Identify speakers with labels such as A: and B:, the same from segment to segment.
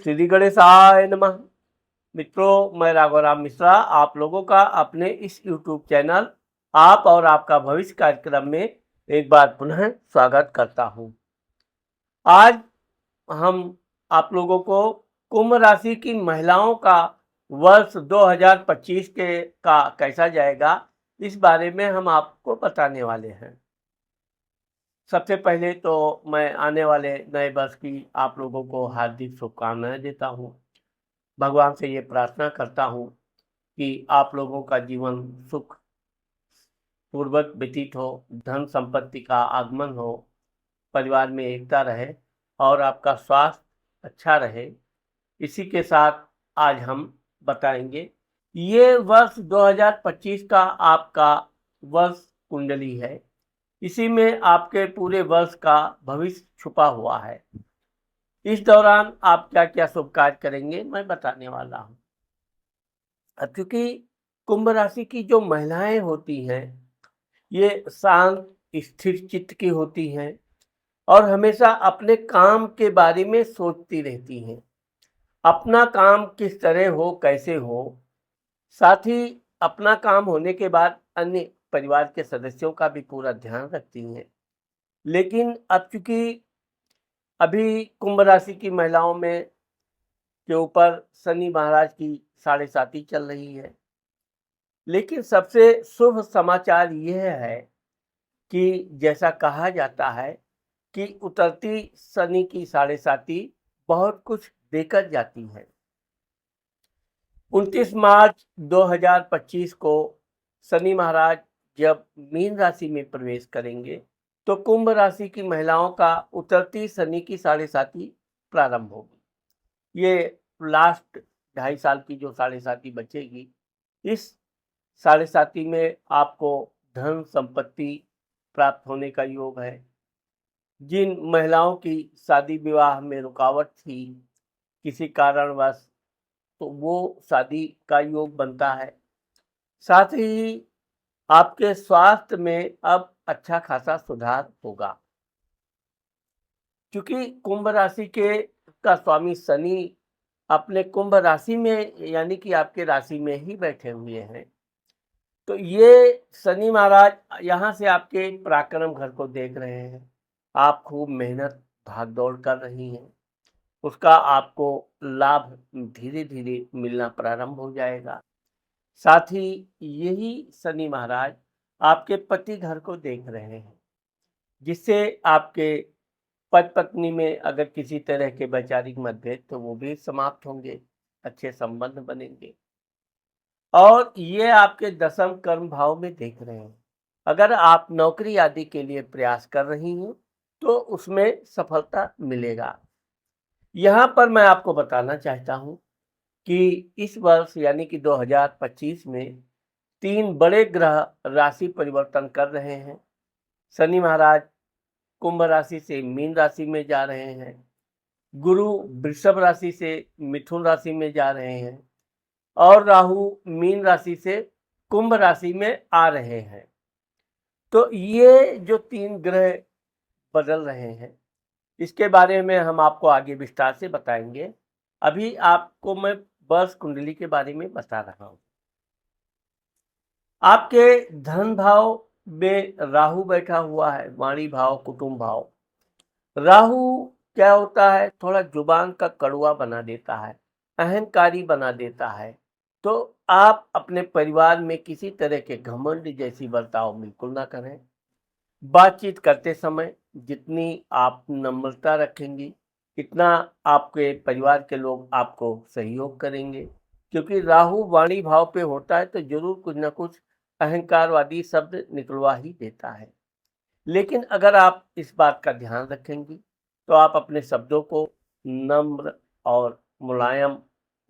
A: श्री गणेशाय नमः। मित्रों, मैं राघवराम मिश्रा आप लोगों का अपने इस YouTube चैनल आप और आपका भविष्य कार्यक्रम में एक बार पुनः स्वागत करता हूं। आज हम आप लोगों को कुंभ राशि की महिलाओं का वर्ष 2025 का कैसा जाएगा, इस बारे में हम आपको बताने वाले हैं। सबसे पहले तो मैं आने वाले नए वर्ष की आप लोगों को हार्दिक शुभकामनाएं देता हूं। भगवान से ये प्रार्थना करता हूँ कि आप लोगों का जीवन सुख पूर्वक व्यतीत हो, धन संपत्ति का आगमन हो, परिवार में एकता रहे और आपका स्वास्थ्य अच्छा रहे। इसी के साथ आज हम बताएंगे ये वर्ष 2025 का आपका वर्ष कुंडली है। इसी में आपके पूरे वर्ष का भविष्य छुपा हुआ है। इस दौरान आप क्या क्या शुभ कार्य करेंगे मैं बताने वाला हूँ। क्योंकि कुंभ राशि की जो महिलाएं होती हैं ये शांत स्थिर चित्त की होती हैं और हमेशा अपने काम के बारे में सोचती रहती हैं। अपना काम किस तरह हो, कैसे हो, साथ ही अपना काम होने के बाद अन्य परिवार के सदस्यों का भी पूरा ध्यान रखती हैं। लेकिन अब चूंकि अभी कुंभ राशि की महिलाओं में के ऊपर शनि महाराज की 7.5 चल रही है। लेकिन सबसे शुभ समाचार यह है कि जैसा कहा जाता है कि उतरती शनि की 7.5 बहुत कुछ देकर जाती है। 29 मार्च 2025 को शनि महाराज जब मीन राशि में प्रवेश करेंगे तो कुंभ राशि की महिलाओं का उतरती शनि की 7.5 प्रारंभ होगी। ये लास्ट 2.5 साल की जो 7.5 बचेगी, इस 7.5 में आपको धन संपत्ति प्राप्त होने का योग है। जिन महिलाओं की शादी विवाह में रुकावट थी किसी कारणवश, तो वो शादी का योग बनता है। साथ ही आपके स्वास्थ्य में अब अच्छा खासा सुधार होगा, क्योंकि कुंभ राशि के का स्वामी शनि अपने कुंभ राशि में यानी कि आपके राशि में ही बैठे हुए हैं। तो ये शनि महाराज यहाँ से आपके पराक्रम घर को देख रहे हैं। आप खूब मेहनत भाग दौड़ कर रही हैं, उसका आपको लाभ धीरे धीरे मिलना प्रारंभ हो जाएगा। साथ ही यही शनि महाराज आपके पति घर को देख रहे हैं, जिससे आपके पति पत्नी में अगर किसी तरह के वैचारिक मतभेद तो वो भी समाप्त होंगे, अच्छे संबंध बनेंगे। और ये आपके दशम कर्म भाव में देख रहे हैं। अगर आप नौकरी आदि के लिए प्रयास कर रही हैं तो उसमें सफलता मिलेगा। यहाँ पर मैं आपको बताना चाहता हूँ कि इस वर्ष यानी कि 2025 में 3 बड़े ग्रह राशि परिवर्तन कर रहे हैं। शनि महाराज कुंभ राशि से मीन राशि में जा रहे हैं, गुरु वृषभ राशि से मिथुन राशि में जा रहे हैं और राहु मीन राशि से कुंभ राशि में आ रहे हैं। तो ये जो 3 ग्रह बदल रहे हैं, इसके बारे में हम आपको आगे विस्तार से बताएंगे। अभी आपको मैं वर्ष कुंडली के बारे में बता रहा हूँ। आपके धन भाव में राहु बैठा हुआ है, वाणी भाव, कुटुंब भाव। राहु क्या होता है, थोड़ा जुबान का कड़वा बना देता है, अहंकारी बना देता है। तो आप अपने परिवार में किसी तरह के घमंड जैसी बर्ताव बिल्कुल ना करें। बातचीत करते समय जितनी आप नम्रता रखेंगी, इतना आपके परिवार के लोग आपको सहयोग करेंगे। क्योंकि राहु वाणी भाव पे होता है तो जरूर कुछ ना कुछ अहंकारवादी शब्द निकलवा ही देता है। लेकिन अगर आप इस बात का ध्यान रखेंगी तो आप अपने शब्दों को नम्र और मुलायम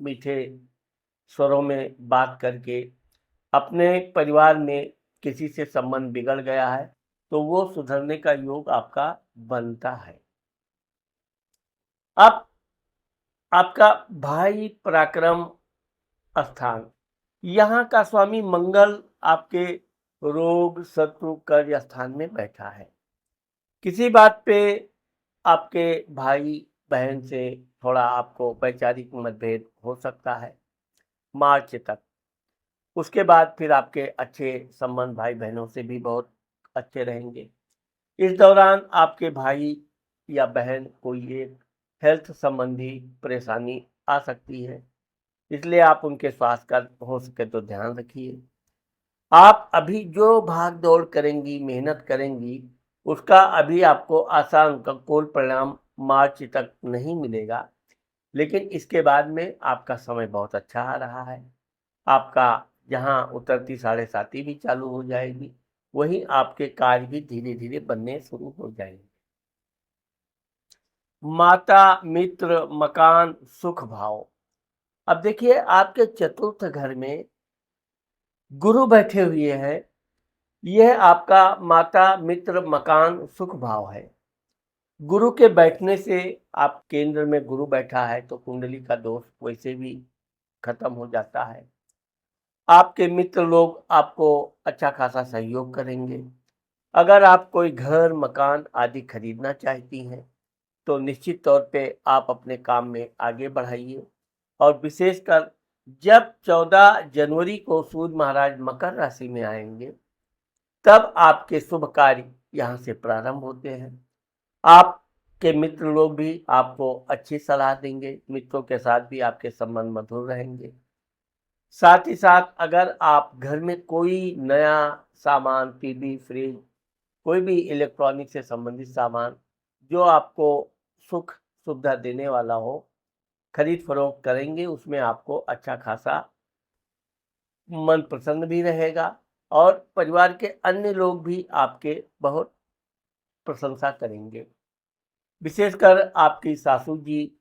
A: मीठे स्वरों में बात करके, अपने परिवार में किसी से संबंध बिगड़ गया है तो वो सुधरने का योग आपका बनता है। अब आपका भाई पराक्रम स्थान, यहाँ का स्वामी मंगल आपके रोग शत्रु कर्ज स्थान में बैठा है। किसी बात पे आपके भाई बहन से थोड़ा आपको वैचारिक मतभेद हो सकता है मार्च तक। उसके बाद फिर आपके अच्छे संबंध भाई बहनों से भी बहुत अच्छे रहेंगे। इस दौरान आपके भाई या बहन कोई एक हेल्थ संबंधी परेशानी आ सकती है, इसलिए आप उनके स्वास्थ्य का हो सके तो ध्यान रखिए। आप अभी जो भाग दौड़ करेंगी, मेहनत करेंगी, उसका अभी आपको आसान का कोई परिणाम मार्च तक नहीं मिलेगा, लेकिन इसके बाद में आपका समय बहुत अच्छा आ रहा है। आपका जहाँ उतरती साढ़े साती भी चालू हो जाएगी, वहीं आपके कार्य भी धीरे धीरे बनने शुरू हो जाएंगे। माता, मित्र, मकान, सुख भाव। अब देखिए आपके चतुर्थ घर में गुरु बैठे हुए हैं। यह आपका माता, मित्र, मकान, सुख भाव है। गुरु के बैठने से, आप केंद्र में गुरु बैठा है तो कुंडली का दोष वैसे भी खत्म हो जाता है। आपके मित्र लोग आपको अच्छा खासा सहयोग करेंगे। अगर आप कोई घर, मकान आदि खरीदना चाहती हैं तो निश्चित तौर पे आप अपने काम में आगे बढ़ाइए। और विशेषकर जब 14 जनवरी को सूर्य महाराज मकर राशि में आएंगे, तब आपके शुभ कार्य यहाँ से प्रारंभ होते हैं। आपके मित्र लोग भी आपको अच्छी सलाह देंगे, मित्रों के साथ भी आपके संबंध मधुर रहेंगे। साथ ही साथ अगर आप घर में कोई नया सामान, टीवी, फ्रिज, कोई भी इलेक्ट्रॉनिक से संबंधित सामान जो आपको सुख सुविधा देने वाला हो, खरीद फरोख्त करेंगे, उसमें आपको अच्छा खासा मन प्रसन्न भी रहेगा और परिवार के अन्य लोग भी आपके बहुत प्रशंसा करेंगे। विशेषकर आपकी सासू जी,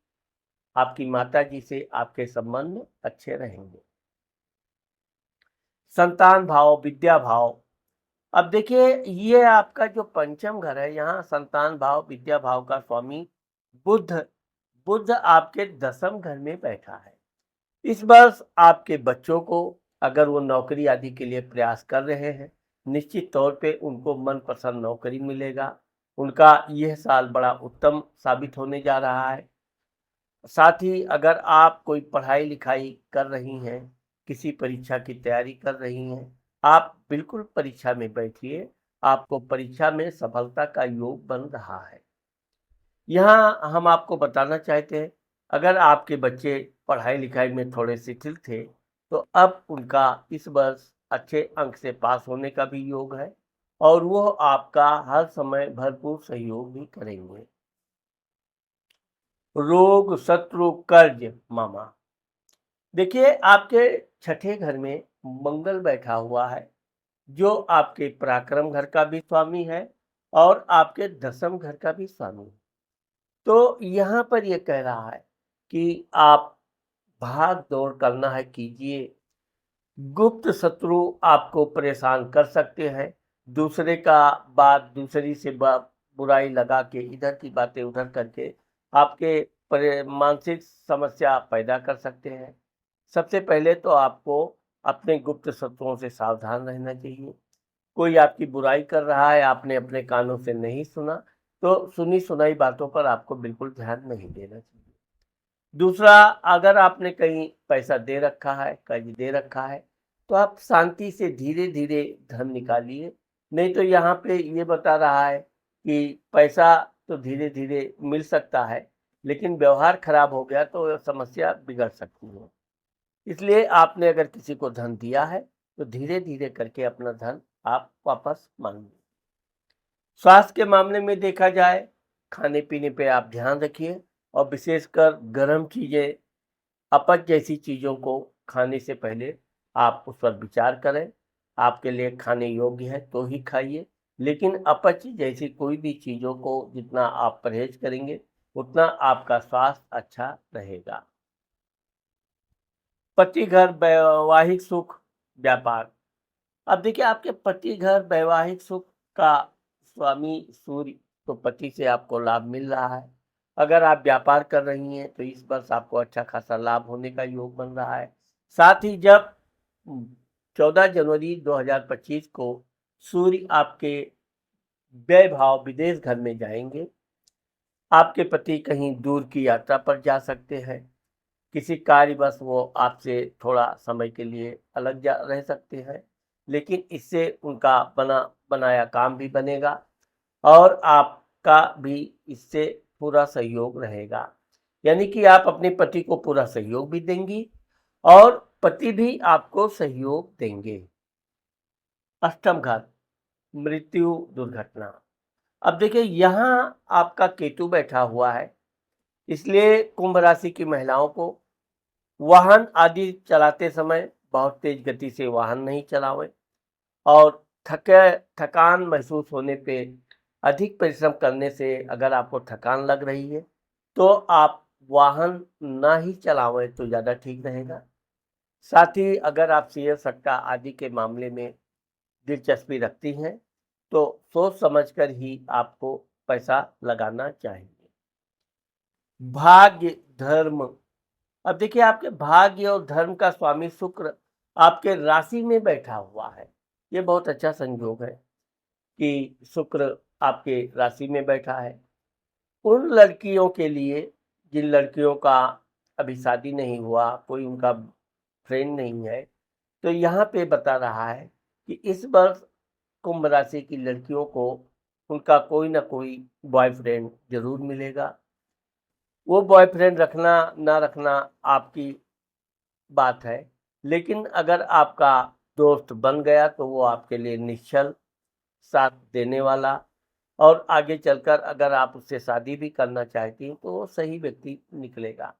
A: आपकी माता जी से आपके संबंध अच्छे रहेंगे। संतान भाव, विद्या भाव। अब देखिए ये आपका जो पंचम घर है, यहाँ संतान भाव, विद्या भाव का स्वामी बुध बुध आपके दसम घर में बैठा है। इस वर्ष आपके बच्चों को, अगर वो नौकरी आदि के लिए प्रयास कर रहे हैं, निश्चित तौर पे उनको मनपसंद नौकरी मिलेगा। उनका यह साल बड़ा उत्तम साबित होने जा रहा है। साथ ही अगर आप कोई पढ़ाई लिखाई कर रही हैं, किसी परीक्षा की तैयारी कर रही हैं, आप बिल्कुल परीक्षा में बैठिए। आपको परीक्षा में सफलता का योग बन रहा है। यहाँ हम आपको बताना चाहते हैं, अगर आपके बच्चे पढ़ाई लिखाई में थोड़े शिथिल थे, तो अब उनका इस वर्ष अच्छे अंक से पास होने का भी योग है और वो आपका हर समय भरपूर सहयोग भी करेंगे। रोग, शत्रु, कर्ज, मामा। देखिए आपके छठे घर में मंगल बैठा हुआ है, जो आपके पराक्रम घर का भी स्वामी है और आपके दसम घर का भी स्वामी है। तो यहाँ पर ये कह रहा है कि आप भाग दौड़ करना है कीजिए। गुप्त शत्रु आपको परेशान कर सकते हैं। दूसरे का बात दूसरी से बुराई लगा के, इधर की बातें उधर करके आपके मानसिक समस्या पैदा कर सकते हैं। सबसे पहले तो आपको अपने गुप्त शत्रुओं से सावधान रहना चाहिए। कोई आपकी बुराई कर रहा है, आपने अपने कानों से नहीं सुना, तो सुनी सुनाई बातों पर आपको बिल्कुल ध्यान नहीं देना चाहिए। दूसरा, अगर आपने कहीं पैसा दे रखा है, कर्ज दे रखा है, तो आप शांति से धीरे धीरे धन निकालिए। नहीं तो यहाँ पे ये बता रहा है कि पैसा तो धीरे धीरे मिल सकता है, लेकिन व्यवहार खराब हो गया तो समस्या बिगड़ सकती है। इसलिए आपने अगर किसी को धन दिया है तो धीरे धीरे करके अपना धन आप वापस मांगिए। स्वास्थ्य के मामले में देखा जाए, खाने पीने पे आप ध्यान रखिए और विशेषकर गर्म चीज़ें, अपच जैसी चीज़ों को खाने से पहले आप उस पर विचार करें। आपके लिए खाने योग्य है तो ही खाइए, लेकिन अपच जैसी कोई भी चीज़ों को जितना आप परहेज करेंगे, उतना आपका स्वास्थ्य अच्छा रहेगा। पति घर, वैवाहिक सुख, व्यापार। अब देखिए आपके पति घर, वैवाहिक सुख का स्वामी सूर्य, तो पति से आपको लाभ मिल रहा है। अगर आप व्यापार कर रही हैं तो इस वर्ष आपको अच्छा खासा लाभ होने का योग बन रहा है। साथ ही जब 14 जनवरी 2025 को सूर्य आपके व्यय भाव विदेश घर में जाएंगे, आपके पति कहीं दूर की यात्रा पर जा सकते हैं। किसी कार्यवश वो आपसे थोड़ा समय के लिए अलग जा रह सकते हैं, लेकिन इससे उनका बनाया काम भी बनेगा और आपका भी इससे पूरा सहयोग रहेगा। यानी कि आप अपने पति को पूरा सहयोग भी देंगी और पति भी आपको सहयोग देंगे। अष्टम घर, मृत्यु दुर्घटना। अब देखिए यहाँ आपका केतु बैठा हुआ है, इसलिए कुंभ राशि की महिलाओं को वाहन आदि चलाते समय बहुत तेज गति से वाहन नहीं चलावें और थकान महसूस होने पे अधिक परिश्रम करने से अगर आपको थकान लग रही है तो आप वाहन ना ही चलावें तो ज़्यादा ठीक रहेगा। साथ ही अगर आप शेयर सट्टा आदि के मामले में दिलचस्पी रखती हैं तो सोच समझकर ही आपको पैसा लगाना चाहिए। भाग्य, धर्म। अब देखिए आपके भाग्य और धर्म का स्वामी शुक्र आपके राशि में बैठा हुआ है। ये बहुत अच्छा संयोग है कि शुक्र आपके राशि में बैठा है। उन लड़कियों के लिए जिन लड़कियों का अभी शादी नहीं हुआ, कोई उनका फ्रेंड नहीं है, तो यहाँ पे बता रहा है कि इस वर्ष कुंभ राशि की लड़कियों को उनका कोई ना कोई बॉयफ्रेंड जरूर मिलेगा। वो बॉयफ्रेंड रखना ना रखना आपकी बात है, लेकिन अगर आपका दोस्त बन गया तो वो आपके लिए निश्चल साथ देने वाला और आगे चलकर अगर आप उससे शादी भी करना चाहती हैं तो वो सही व्यक्ति निकलेगा।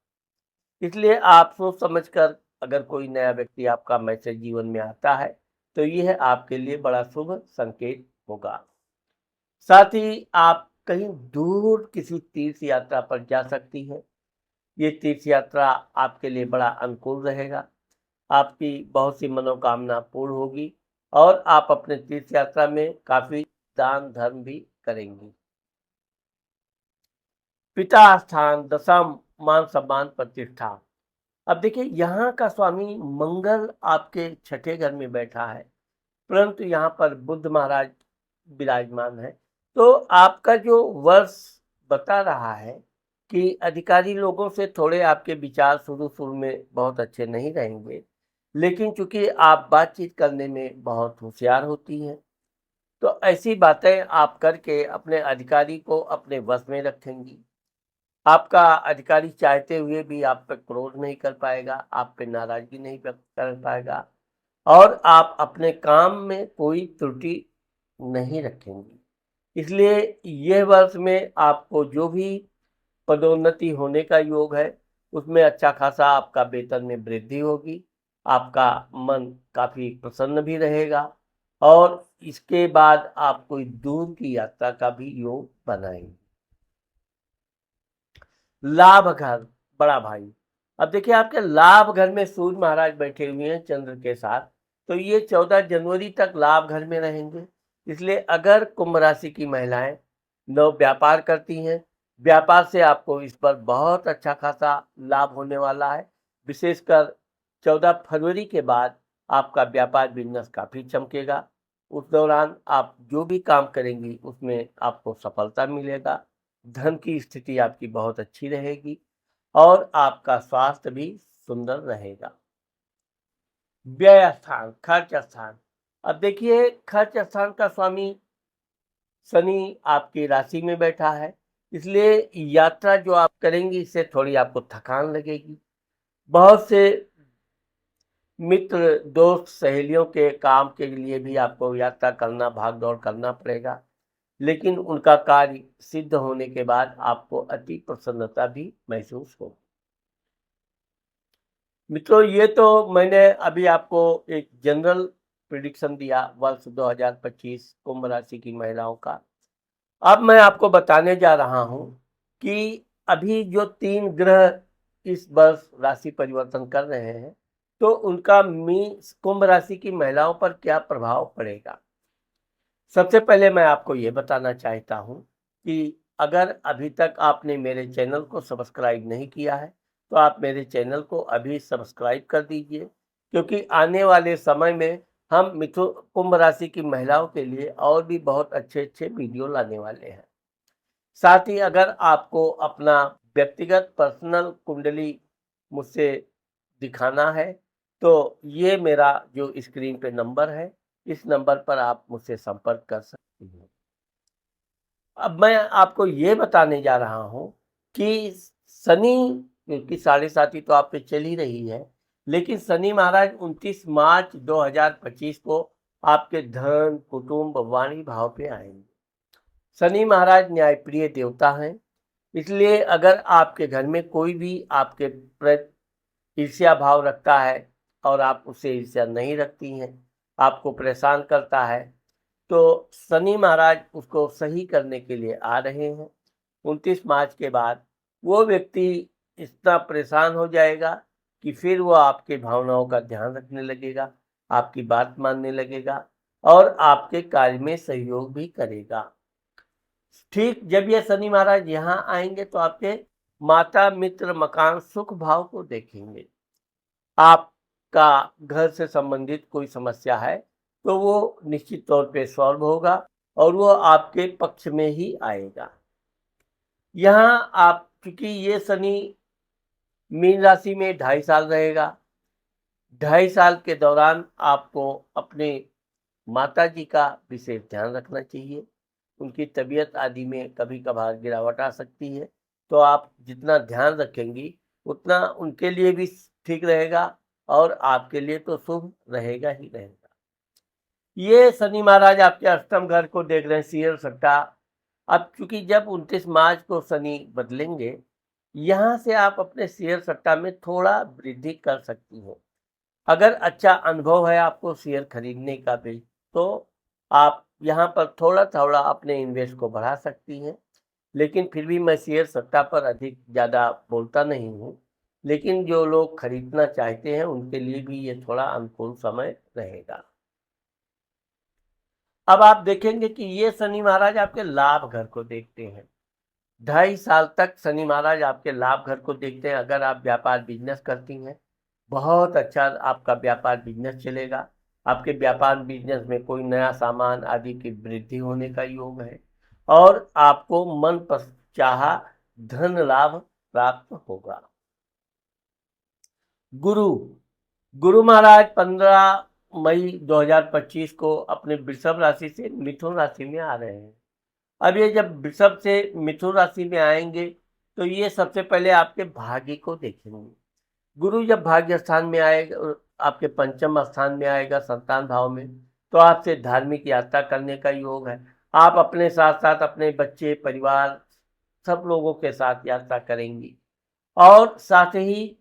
A: इसलिए आप सोच समझकर अगर कोई नया व्यक्ति आपका मैसेज जीवन में आता है तो यह आपके लिए बड़ा शुभ संकेत होगा। साथ ही आप कहीं दूर किसी तीर्थ यात्रा पर जा सकती हैं। ये तीर्थ यात्रा आपके लिए बड़ा अनुकूल रहेगा। आपकी बहुत सी मनोकामना पूर्ण होगी और आप अपने तीर्थ यात्रा में काफी दान धर्म भी करेंगी। पिता स्थान, दशम, मान सम्मान, प्रतिष्ठा। अब देखिए यहाँ का स्वामी मंगल आपके छठे घर में बैठा है, परंतु यहाँ पर बुद्ध महाराज विराजमान है। तो आपका जो वर्ष बता रहा है कि अधिकारी लोगों से थोड़े आपके विचार शुरू शुरू में बहुत अच्छे नहीं रहेंगे, लेकिन चूंकि आप बातचीत करने में बहुत होशियार होती हैं तो ऐसी बातें आप करके अपने अधिकारी को अपने वश में रखेंगी। आपका अधिकारी चाहते हुए भी आप पे क्रोध नहीं कर पाएगा, आप पे नाराजगी नहीं व्यक्त कर पाएगा और आप अपने काम में कोई त्रुटि नहीं रखेंगी। इसलिए यह वर्ष में आपको जो भी पदोन्नति होने का योग है उसमें अच्छा खासा आपका वेतन में वृद्धि होगी। आपका मन काफी प्रसन्न भी रहेगा और इसके बाद आप कोई दूर की यात्रा का भी योग बनाएंगे। लाभ घर, बड़ा भाई। अब देखिए आपके लाभ घर में सूर्य महाराज बैठे हुए हैं चंद्र के साथ, तो ये 14 जनवरी तक लाभ घर में रहेंगे। इसलिए अगर कुंभ राशि की महिलाएं नव व्यापार करती हैं, व्यापार से आपको इस पर बहुत अच्छा खासा लाभ होने वाला है। विशेषकर 14 फरवरी के बाद आपका व्यापार बिजनेस काफी चमकेगा। उस दौरान आप जो भी काम करेंगी उसमें आपको सफलता मिलेगा। धन की स्थिति आपकी बहुत अच्छी रहेगी और आपका स्वास्थ्य भी सुंदर रहेगा। व्यय स्थान, खर्च स्थान। अब देखिए खर्च स्थान का स्वामी शनि आपकी राशि में बैठा है, इसलिए यात्रा जो आप करेंगी इससे थोड़ी आपको थकान लगेगी। बहुत से मित्र, दोस्त, सहेलियों के काम के लिए भी आपको यात्रा करना, भाग दौड़ करना पड़ेगा, लेकिन उनका कार्य सिद्ध होने के बाद आपको अति प्रसन्नता भी महसूस होगी। मित्रों ये तो मैंने अभी आपको एक जनरल प्रिडिक्शन दिया वर्ष 2025 कुंभ राशि की महिलाओं का। अब मैं आपको बताने जा रहा हूं कि अभी जो 3 ग्रह इस वर्ष राशि परिवर्तन कर रहे हैं तो उनका कुंभ राशि की महिलाओं पर क्या प्रभाव पड़ेगा। सबसे पहले मैं आपको ये बताना चाहता हूँ कि अगर अभी तक आपने मेरे चैनल को सब्सक्राइब नहीं किया है तो आप मेरे चैनल को अभी सब्सक्राइब कर दीजिए, क्योंकि आने वाले समय में हम मिथुन कुंभ राशि की महिलाओं के लिए और भी बहुत अच्छे अच्छे वीडियो लाने वाले हैं। साथ ही अगर आपको अपना व्यक्तिगत पर्सनल कुंडली मुझसे दिखाना है तो ये मेरा जो स्क्रीन पे नंबर है, इस नंबर पर आप मुझसे संपर्क कर सकती हैं। अब मैं आपको ये बताने जा रहा हूँ कि शनि, क्योंकि साढ़े साती तो आप पे चल ही रही है, लेकिन शनि महाराज 29 मार्च 2025 को आपके धन, कुटुंब, वाणी भाव पे आएंगे। शनि महाराज न्यायप्रिय देवता हैं, इसलिए अगर आपके घर में कोई भी आपके प्रति ईर्ष्या भाव रखता है और आप उससे ईर्ष्या नहीं रखती हैं, आपको परेशान करता है, तो शनि महाराज उसको सही करने के लिए आ रहे हैं। 29 मार्च के बाद वो व्यक्ति इतना परेशान हो जाएगा कि फिर वो आपके भावनाओं का ध्यान रखने लगेगा, आपकी बात मानने लगेगा और आपके कार्य में सहयोग भी करेगा। ठीक जब ये शनि महाराज यहाँ आएंगे तो आपके माता, मित्र, मकान, सुख भाव को देखेंगे। आपका घर से संबंधित कोई समस्या है तो वो निश्चित तौर पे सॉल्व होगा और वो आपके पक्ष में ही आएगा। यहाँ आप, क्योंकि ये शनि मीन राशि में 2.5 साल रहेगा, 2.5 साल के दौरान आपको अपने माता जी का विशेष ध्यान रखना चाहिए। उनकी तबीयत आदि में कभी कभार गिरावट आ सकती है, तो आप जितना ध्यान रखेंगी उतना उनके लिए भी ठीक रहेगा और आपके लिए तो शुभ रहेगा ही रहेगा। ये शनि महाराज आपके अष्टम घर को देख रहे हैं, शेयर सट्टा। अब चूंकि जब 29 मार्च को शनि बदलेंगे, यहाँ से आप अपने शेयर सट्टा में थोड़ा वृद्धि कर सकती हो। अगर अच्छा अनुभव है आपको शेयर खरीदने का भी, तो आप यहाँ पर थोड़ा थोड़ा अपने इन्वेस्ट को बढ़ा सकती हैं। लेकिन फिर भी मैं शेयर सट्टा पर अधिक ज़्यादा बोलता नहीं हूँ, लेकिन जो लोग खरीदना चाहते हैं उनके लिए भी ये थोड़ा अनुकूल समय रहेगा। अब आप देखेंगे कि ये शनि महाराज आपके लाभ घर को देखते हैं। 2.5 साल तक शनि महाराज आपके लाभ घर को देखते हैं। अगर आप व्यापार बिजनेस करती हैं, बहुत अच्छा आपका व्यापार बिजनेस चलेगा। आपके व्यापार बिजनेस में कोई नया सामान आदि की वृद्धि होने का योग है और आपको मन चाहा धन लाभ प्राप्त होगा। गुरु गुरु महाराज 15 मई 2025 को अपने वृषभ राशि से मिथुन राशि में आ रहे हैं। अब ये जब वृषभ से मिथुन राशि में आएंगे तो ये सबसे पहले आपके भाग्य को देखेंगे। गुरु जब भाग्य स्थान में आएगा, आपके पंचम स्थान में आएगा, संतान भाव में, तो आपसे धार्मिक यात्रा करने का योग है। आप अपने साथ साथ अपने बच्चे, परिवार, सब लोगों के साथ यात्रा करेंगी और साथ ही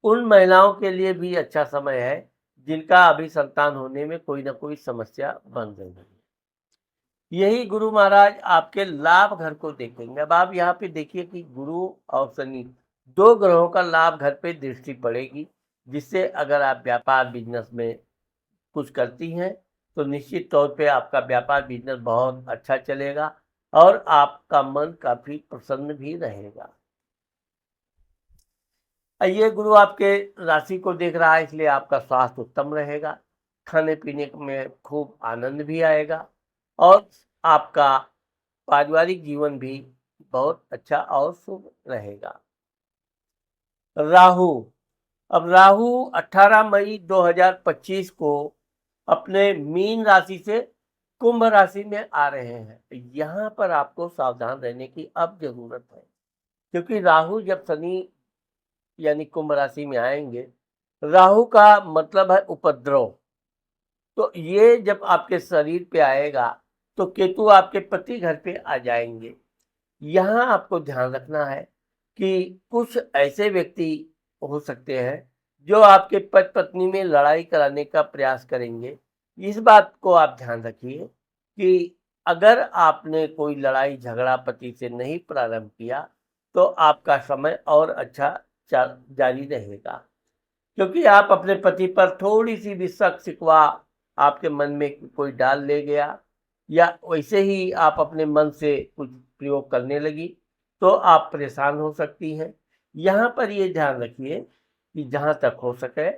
A: उन महिलाओं के लिए भी अच्छा समय है जिनका अभी संतान होने में कोई ना कोई समस्या बन रही है। यही गुरु महाराज आपके लाभ घर को देखेंगे। अब आप यहाँ पे देखिए कि गुरु और शनि, दो ग्रहों का लाभ घर पे दृष्टि पड़ेगी, जिससे अगर आप व्यापार बिजनेस में कुछ करती हैं तो निश्चित तौर पे आपका व्यापार बिजनेस बहुत अच्छा चलेगा और आपका मन काफी प्रसन्न भी रहेगा। ये गुरु आपके राशि को देख रहा है, इसलिए आपका स्वास्थ्य उत्तम रहेगा, खाने पीने में खूब आनंद भी आएगा और आपका पारिवारिक जीवन भी बहुत अच्छा और शुभ रहेगा। राहु अब राहु 18 मई 2025 को अपने मीन राशि से कुंभ राशि में आ रहे हैं। यहाँ पर आपको सावधान रहने की अब जरूरत है, क्योंकि राहु जब शनि यानी कुंभ राशि में आएंगे, राहु का मतलब है उपद्रव। तो ये जब आपके शरीर पे आएगा तो केतु आपके पति घर पे आ जाएंगे। यहाँ आपको ध्यान रखना है कि कुछ ऐसे व्यक्ति हो सकते हैं जो आपके पति पत्नी में लड़ाई कराने का प्रयास करेंगे। इस बात को आप ध्यान रखिए कि अगर आपने कोई लड़ाई झगड़ा पति से नहीं प्रारंभ किया तो आपका समय और अच्छा जारी रहेगा, क्योंकि आप अपने पति पर थोड़ी सी भी शक शिकवा आपके मन में कोई डाल ले गया या वैसे ही आप अपने मन से कुछ प्रयोग करने लगी तो आप परेशान हो सकती हैं। यहाँ पर ये ध्यान रखिए कि जहाँ तक हो सके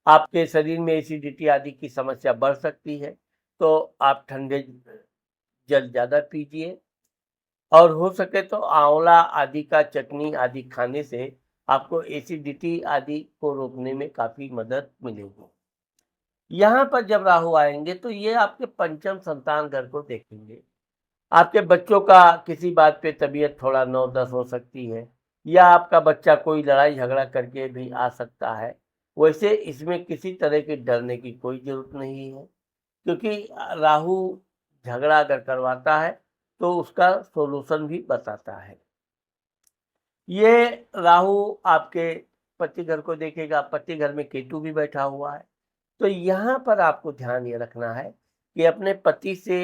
A: आपके शरीर में एसिडिटी आदि की समस्या बढ़ सकती है, तो आप ठंडे जल ज़्यादा पीजिए और हो सके तो आंवला आदि का चटनी आदि खाने से आपको एसिडिटी आदि को रोकने में काफ़ी मदद मिलेगी। यहाँ पर जब राहु आएँगे तो ये आपके पंचम संतान घर को देखेंगे। आपके बच्चों का किसी बात पे तबीयत थोड़ा 9-10 हो सकती है या आपका बच्चा कोई लड़ाई झगड़ा करके भी आ सकता है। वैसे इसमें किसी तरह के डरने की कोई ज़रूरत नहीं है, क्योंकि राहु झगड़ा अगर करवाता है तो उसका सॉल्यूशन भी बताता है। ये राहु आपके पति घर को देखेगा, पति घर में केतु भी बैठा हुआ है। तो यहाँ पर आपको ध्यान ये रखना है कि अपने पति से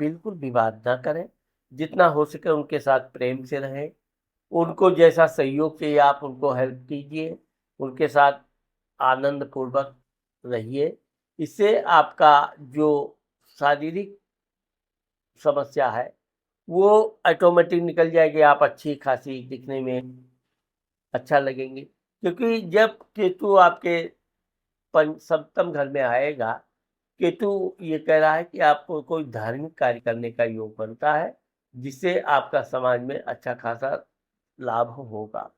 A: बिल्कुल विवाद ना करें, जितना हो सके उनके साथ प्रेम से रहें, उनको जैसा सहयोग चाहिए आप उनको हेल्प कीजिए, उनके साथ आनंद पूर्वक रहिए। इससे आपका जो शारीरिक समस्या है वो ऑटोमेटिक निकल जाएगी, आप अच्छी खासी दिखने में अच्छा लगेंगे। क्योंकि जब केतु आपके सप्तम घर में आएगा, केतु ये कह रहा है कि आपको कोई धार्मिक कार्य करने का योग बनता है, जिससे आपका समाज में अच्छा खासा लाभ होगा।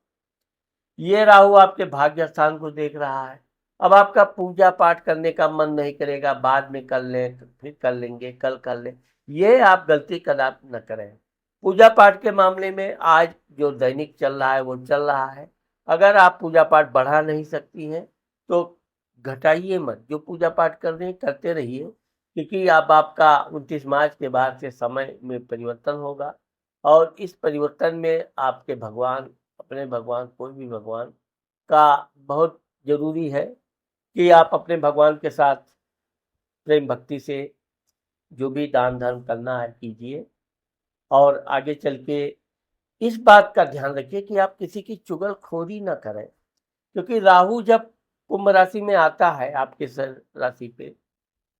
A: ये राहु आपके भाग्य स्थान को देख रहा है। अब आपका पूजा पाठ करने का मन नहीं करेगा, बाद में कर लें, फिर कर लेंगे, कल कर लें, ये आप गलती कदाप न करें। पूजा पाठ के मामले में आज जो दैनिक चल रहा है वो चल रहा है। अगर आप पूजा पाठ बढ़ा नहीं सकती हैं तो घटाइए मत, जो पूजा पाठ कर रही हैं करते रहिए, क्योंकि अब आपका 29 मार्च के बाद से समय में परिवर्तन होगा और इस परिवर्तन में आपके भगवान, अपने भगवान, कोई भी भगवान का बहुत ज़रूरी है कि आप अपने भगवान के साथ प्रेम भक्ति से जो भी दान धर्म करना है कीजिए और आगे चल के इस बात का ध्यान रखिए कि आप किसी की चुगलखोरी ना करें, क्योंकि राहु जब कुंभ राशि में आता है आपके राशि पे,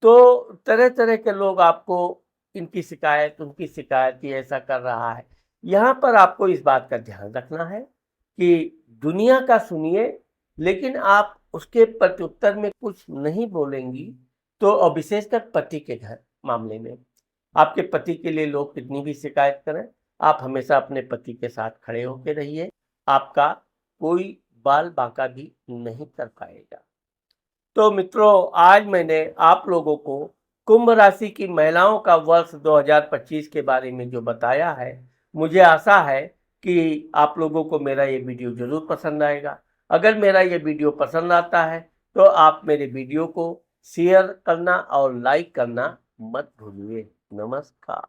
A: तो तरह-तरह के लोग आपको इनकी शिकायत, उनकी शिकायत, ये ऐसा कर रहा है। यहाँ पर आपको इस बात का ध्यान रखना है कि दुनिया का सुनिए, लेकिन आप उसके प्रत्युत्तर में कुछ नहीं बोलेंगी, तो और विशेषकर पति के घर मामले में, आपके पति के लिए लोग कितनी भी शिकायत करें, आप हमेशा अपने पति के साथ खड़े होके रहिए, आपका कोई बाल बांका भी नहीं कर पाएगा। तो मित्रों, आज मैंने आप लोगों को कुंभ राशि की महिलाओं का वर्ष 2025 के बारे में जो बताया है, मुझे आशा है कि आप लोगों को मेरा ये वीडियो ज़रूर पसंद आएगा। अगर मेरा ये वीडियो पसंद आता है तो आप मेरे वीडियो को शेयर करना और लाइक करना मत भूलिए। नमस्कार।